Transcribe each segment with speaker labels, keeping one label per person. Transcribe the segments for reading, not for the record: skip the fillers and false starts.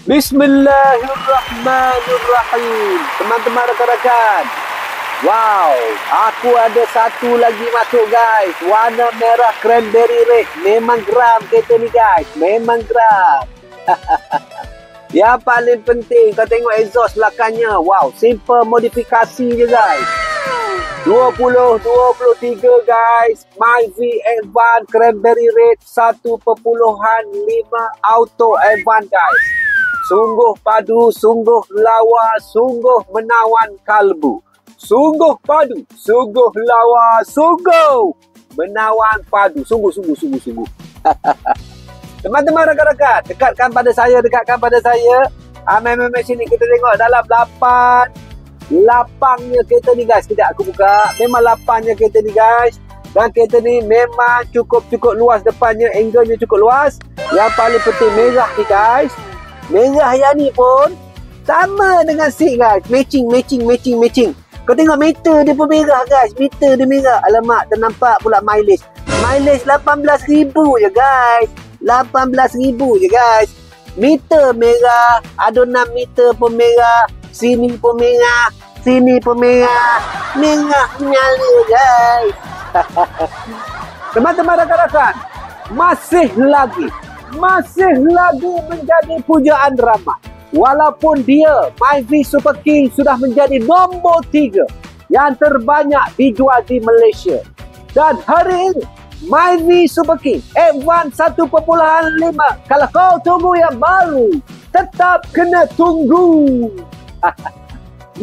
Speaker 1: Bismillahirrahmanirrahim. Teman-teman rakan-rakan. Wow, aku ada satu lagi masuk guys. Warna merah cranberry red. Memang geram kereta ni guys. Memang geram. Yang paling penting kau tengok exhaust belakangnya. Wow, simple modifikasi je guys. 2023 guys. Myvi Advance cranberry red 1.5 auto Advance guys. Sungguh padu, sungguh lawa, sungguh menawan kalbu. Sungguh padu, sungguh lawa, sungguh menawan padu. Sungguh. Teman-teman rakan-rakan, dekatkan pada saya. Memang sini kita tengok dalam lapangnya kereta ni guys. Sekejap aku buka. Memang lapangnya kereta ni guys. Dan kereta ni memang cukup luas depannya. Angle-nya cukup luas. Yang paling penting merah ni guys. Merah yang ni pun sama dengan seat guys. Matching. Kau tengok meter dia pun merah guys. Meter dia merah. Alamak, ternampak pula mileage. Mileage 18,000 je guys. 18,000 je guys. Meter merah. Adunan meter pun merah. Sini pun merah. Sini pun merah. Merah menyala guys. Teman-teman rakan-rakan, masih lagi menjadi pujaan ramai. Walaupun dia Myvi Super King sudah menjadi nombor 3 yang terbanyak dijual di Malaysia. Dan hari ini Myvi Super King Advance 1.5. Kalau kau tunggu yang baru, tetap kena tunggu.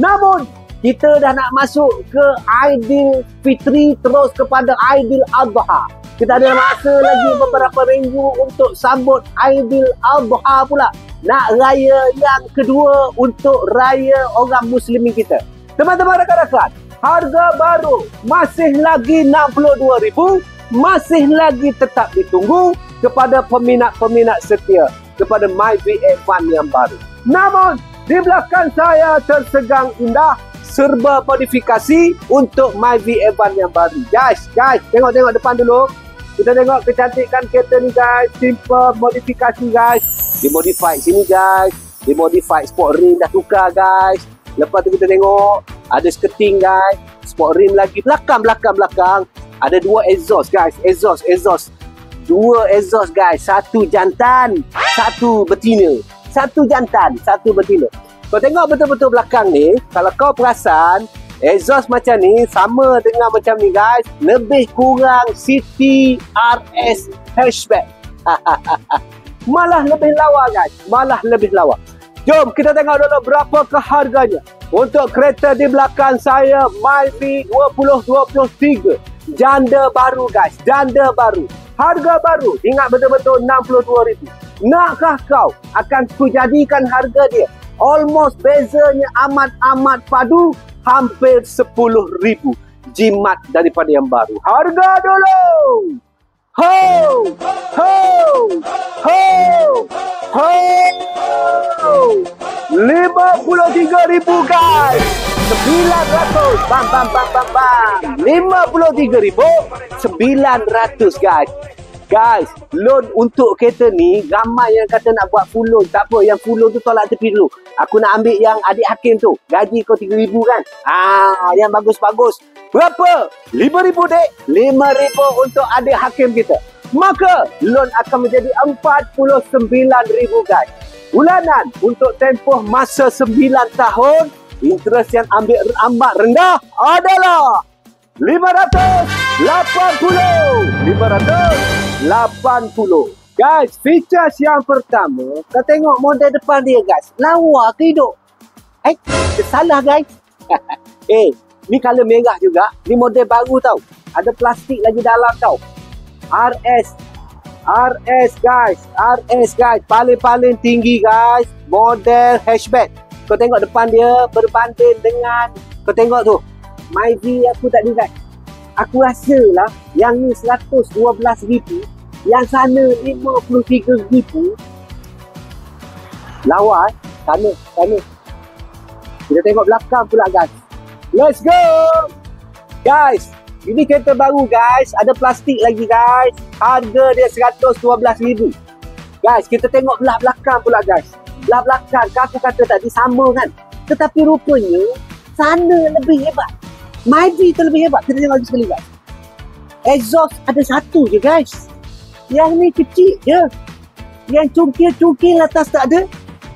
Speaker 1: Namun kita dah nak masuk ke Aidil Fitri terus kepada Aidil Adha. Kita ada masa lagi beberapa minggu untuk sambut Aidil Adha pula. Nak raya yang kedua untuk raya orang Muslimin kita. Teman-teman rakan-rakan, harga baru masih lagi 62,000. Masih lagi tetap ditunggu kepada peminat-peminat setia kepada Myvi Advance yang baru. Namun, di belakang saya tersegang indah serba modifikasi untuk Myvi Advance yang baru. Guys, tengok depan dulu. Kita tengok kecantikan kereta ni guys. Simple modifikasi guys. Dimodify sini guys. Dimodify sport rim dah tukar guys. Lepas tu kita tengok ada skirting guys. Sport rim lagi. Belakang. Ada 2 exhaust guys. Exhaust. 2 exhaust guys. Satu jantan, satu betina. Satu jantan, satu betina. Kau tengok betul-betul belakang ni. Kalau kau perasan, exhaust macam ni sama dengan macam ni guys. Lebih kurang City RS hatchback. Malah lebih lawa guys. Jom kita tengok dulu berapakah harganya. Untuk kereta di belakang saya Myvi 2023. Janda baru guys. Harga baru. Ingat betul-betul 62,000. Nakkah kau akan kujadikan harga dia almost bezanya amat padu. Hampir 10,000 jimat daripada yang baru. Harga dulu. Ho! 53,000 guys. 900. Bam. 53,900 guys. Guys, loan untuk kereta ni ramai yang kata nak buat full loan. Tak apa, yang full loan tu tolak tepi dulu. Aku nak ambil yang adik hakim tu. Gaji kau 3,000 kan? Yang bagus-bagus. Berapa? 5,000 dek. 5,000 untuk adik hakim kita. Maka loan akan menjadi 49,000 guys. Bulanan untuk tempoh masa 9 tahun. Interest yang ambil amat rendah adalah 580. Guys, features yang pertama, kita tengok model depan dia guys. Lawa ke hidup? Salah guys. Ni color merah juga. Ni model baru tau. Ada plastik lagi dalam tau. RS guys. Paling tinggi guys. Model hatchback. Kau tengok depan dia berbanding dengan, kau tengok tu. Myvi aku tak dengar. Aku rasa lah yang ni 112,000, yang sana 53,000. Lawa sana. Kita tengok belakang pula guys. Let's go. Guys, ini kereta baru guys. Ada plastik lagi guys. Harga dia 112,000. Guys, kita tengok belah belakang pula guys. belah belakang aku kata tadi sama kan. Tetapi rupanya sana lebih hebat. Myvi tu lebih hebat. Kita tengok lagi sekali guys. Exhaust ada satu je guys. Yang ni kecil je. Yang cungkil-cungkil atas tak ada.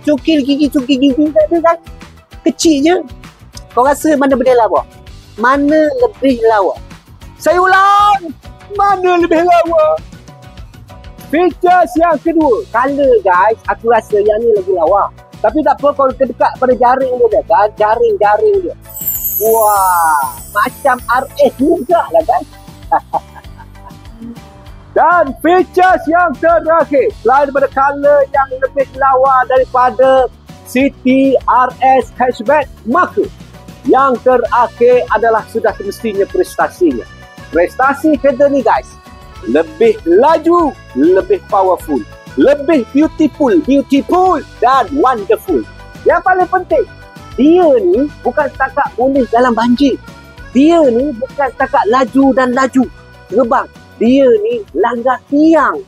Speaker 1: Cungkil gigi tak ada guys. Kecil je. Kau rasa mana benda lawa? Mana lebih lawa? Saya ulang! Mana lebih lawa? Features yang kedua, color guys, aku rasa yang ni lagi lawa. Tapi tak apa kalau dekat pada jaring dia kan, jaring dia. Wah, macam RS juga lah guys. Dan features yang terakhir, selain daripada color yang lebih lawa daripada City RS hatchback, maka yang terakhir adalah sudah semestinya prestasinya. Prestasi kereta ni guys, lebih laju, lebih powerful, lebih beautiful dan wonderful. Yang paling penting, dia ni bukan setakat boleh dalam banjir. Dia ni bukan setakat laju dan laju terbang. Dia ni langgar tiang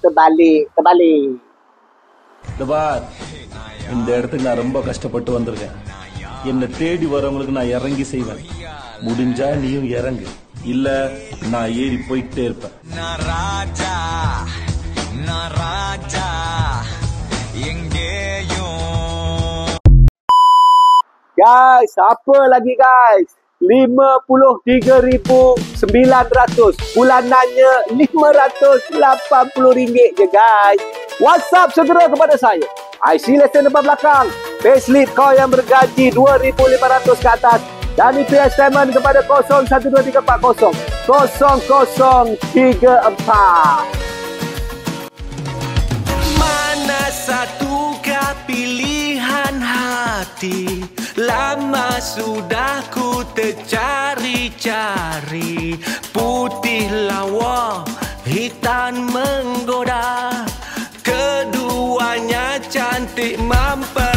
Speaker 1: terbalik.
Speaker 2: பார், இந்த இடத்துக்கு நான் ரொம்ப கஷ்டப்பட்டு வந்திருக்கேன். என்னை தேடி வரவங்களுக்கு நான் இறங்கி செய்வேன். முடிஞ்சா நீயும் இறங்கு, இல்ல நான் ஏறி போயிட்டே இருப்பேன். நான் ராஜா எங்கேயும்.
Speaker 1: Guys, apa lagi guys? 53,900. Bulanannya RM580 je guys. WhatsApp segera kepada saya. IC lesen depan belakang. Payslip kau yang bergaji 2,500 ke atas. Dan EPS payment kepada 012340 0034.
Speaker 3: Mana satukah pilihan hati? Lama sudah ku tercari-cari. Putih lawa, hitam menggoda. Keduanya cantik mampu